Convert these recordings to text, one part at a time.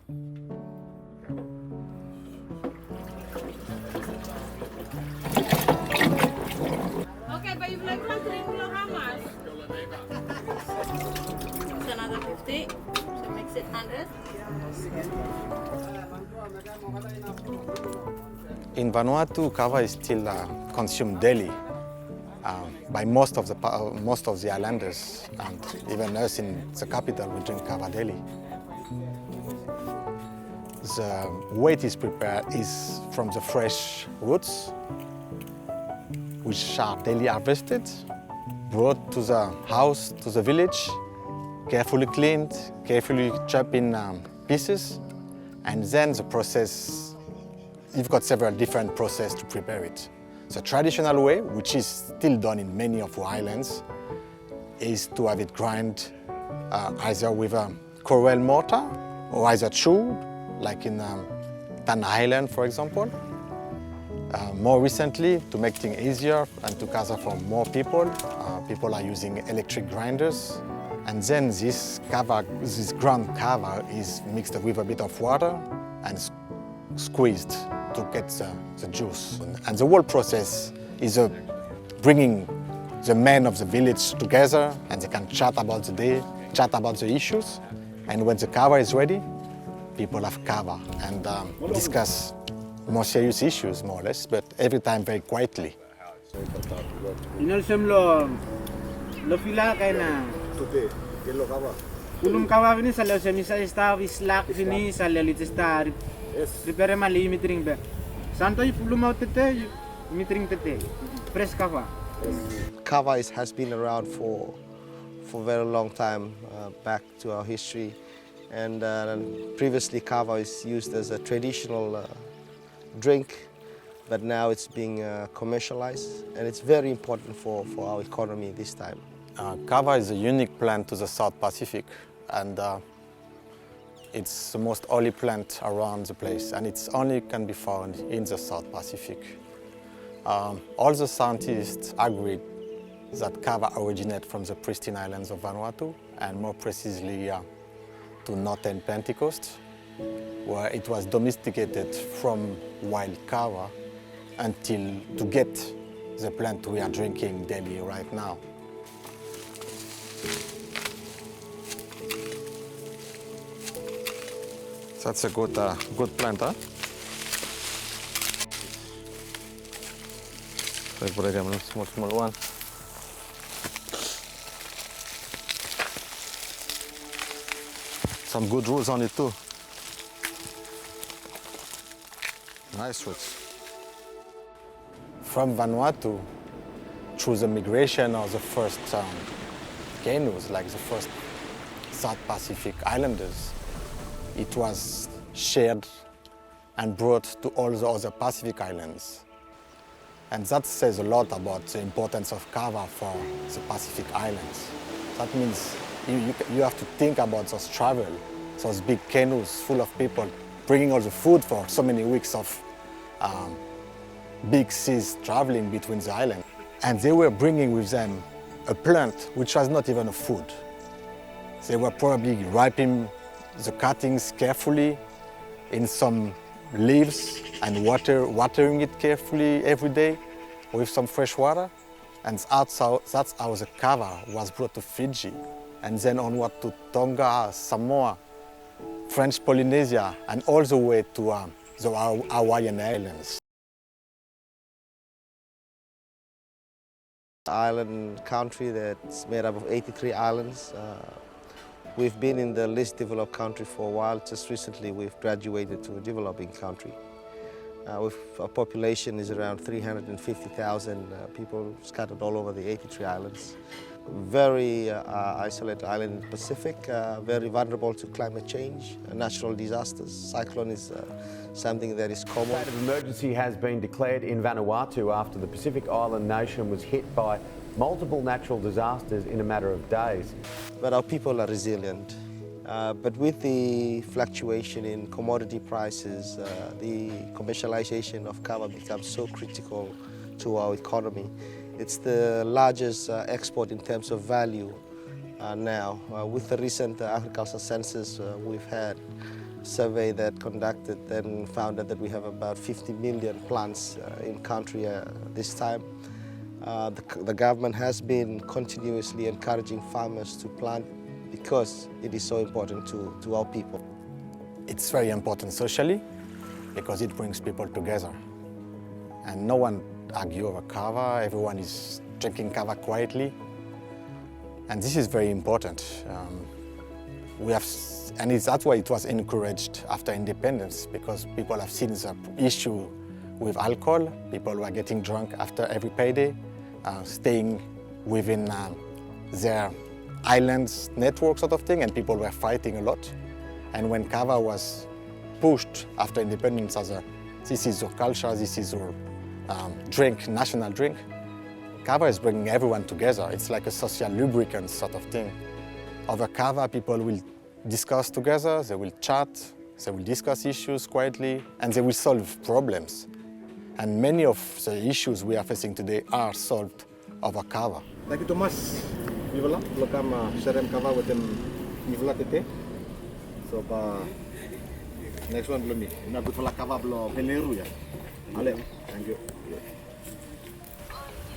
Okay, but if like 1 kilo, how much? It's another 50, so makes it 100. In Vanuatu, kava is still consumed daily by most of the islanders, and even us in the capital, we drink kava daily. The way it is prepared is from the fresh roots, which are daily harvested, brought to the house, to the village, carefully cleaned, carefully chopped in pieces, and then the process, you've got several different processes to prepare it. The traditional way, which is still done in many of our islands, is to have it grind either with a coral mortar or either chewed, like in Tan Island, for example. More recently, to make things easier and to cater for more people, people are using electric grinders. And then this ground kava is mixed with a bit of water and squeezed to get the juice. And the whole process is bringing the men of the village together, and they can chat about the day, chat about the issues. And when the kava is ready, people have kava and discuss more serious issues, more or less, but every time very quietly. Kulum kava ini salah semisa esta wislak sini salah lit esta prepare mali mitring be. Santo pulum mau tete mitring tete fresh kava. Kava has been around for a very long time, back to our history, and previously kava is used as a traditional drink, but now it's being commercialized, and it's very important for our economy this time. Kava is a unique plant to the South Pacific, and it's the most oily plant around the place, and it's only can be found in the South Pacific. All the scientists agreed that kava originates from the pristine islands of Vanuatu, and more precisely to northern Pentecost, where it was domesticated from wild kava until to get the plant we are drinking daily right now. That's a good plant, huh? Let's put it in a small one. Some good roots on it too. Nice roots. From Vanuatu, through the migration of the first canoes, like the first South Pacific islanders, it was shared and brought to all the other Pacific islands. And that says a lot about the importance of kava for the Pacific islands. That means you have to think about those travel, those big canoes full of people bringing all the food for so many weeks of big seas traveling between the islands. And they were bringing with them a plant which was not even a food. They were probably ripening the cuttings carefully in some leaves and watering it carefully every day with some fresh water. And that's how the kava was brought to Fiji, and then onward to Tonga, Samoa, French Polynesia, and all the way to the Hawaiian Islands. Island country that's made up of 83 islands. We've been in the least developed country for a while. Just recently we've graduated to a developing country. With our population is around 350,000 people scattered all over the 83 islands. Very isolated island in the Pacific, very vulnerable to climate change, natural disasters. Cyclone is something that is common. A state of emergency has been declared in Vanuatu after the Pacific island nation was hit by multiple natural disasters in a matter of days. But our people are resilient. But with the fluctuation in commodity prices, the commercialization of kava becomes so critical to our economy. It's the largest export in terms of value now. With the recent agricultural census, we've had a survey that conducted and found out that we have about 50 million plants in country this time. The government has been continuously encouraging farmers to plant because it is so important to our people. It's very important socially because it brings people together. And no one argues over kava, everyone is drinking kava quietly. And this is very important. That's why it was encouraged after independence, because people have seen the issue with alcohol. People were getting drunk after every payday, staying within their islands network sort of thing, and people were fighting a lot. And when kava was pushed after independence as this is your culture, this is your drink, national drink, kava is bringing everyone together. It's like a social lubricant sort of thing. Over kava, people will discuss together, they will chat, they will discuss issues quietly, and they will solve problems. And many of the issues we are facing today are solved over kava. Thank you, Thomas. Nivala, welcome Sharem Kava with them Nivala Tete. So, next one, Blumi. Na good for la Kava blo Veleru ya. Ale, thank you.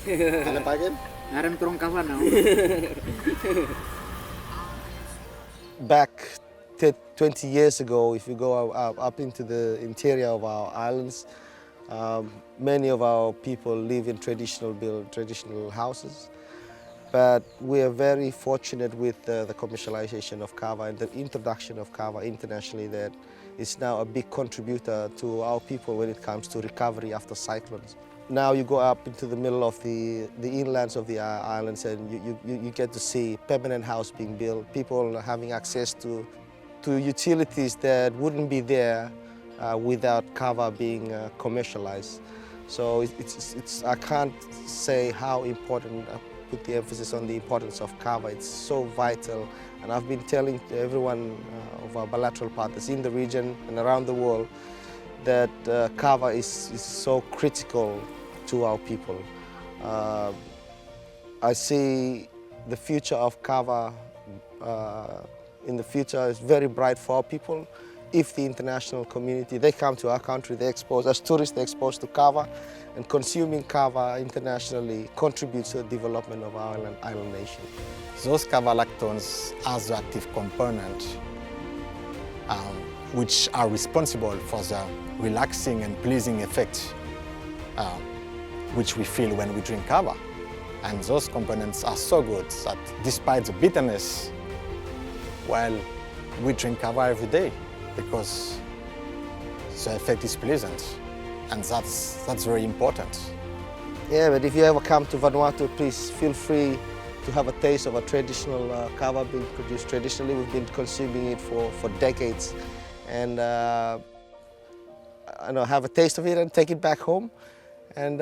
Ale pagin? Naram turong kava now. Back 20 years ago, if you go up into the interior of our islands, many of our people live in traditional houses. But we are very fortunate with the commercialization of kava and the introduction of kava internationally, that is now a big contributor to our people when it comes to recovery after cyclones. Now you go up into the middle of the inlands of the islands, and you get to see permanent house being built, people having access to utilities that wouldn't be there without kava being commercialized. So I can't say how important, put the emphasis on the importance of kava. It's so vital, and I've been telling everyone of our bilateral partners in the region and around the world that kava is so critical to our people. I see the future of kava in the future is very bright for our people. If the international community, they come to our country, they expose, as tourists, they're exposed to kava, and consuming kava internationally contributes to the development of our island nation. Those kava lactones are the active component which are responsible for the relaxing and pleasing effect which we feel when we drink kava. And those components are so good that despite the bitterness, well, we drink kava every day because the effect is pleasant, and that's very important. Yeah, but if you ever come to Vanuatu, please feel free to have a taste of a traditional kava being produced traditionally. We've been consuming it for decades, and have a taste of it and take it back home, and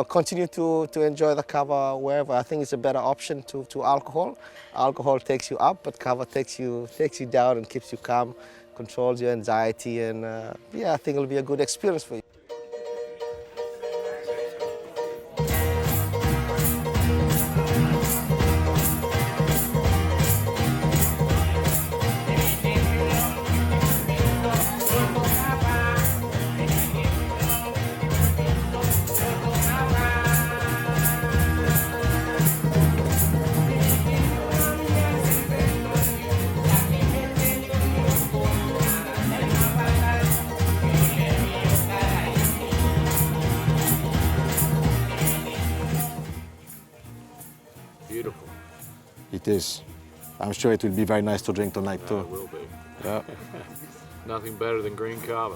continue to enjoy the kava wherever. I think it's a better option to alcohol. Alcohol takes you up, but kava takes you down and keeps you calm, controls your anxiety, and I think it'll be a good experience for you. Beautiful. It is. I'm sure it will be very nice to drink tonight too. It will be. Yeah. Nothing better than green kava.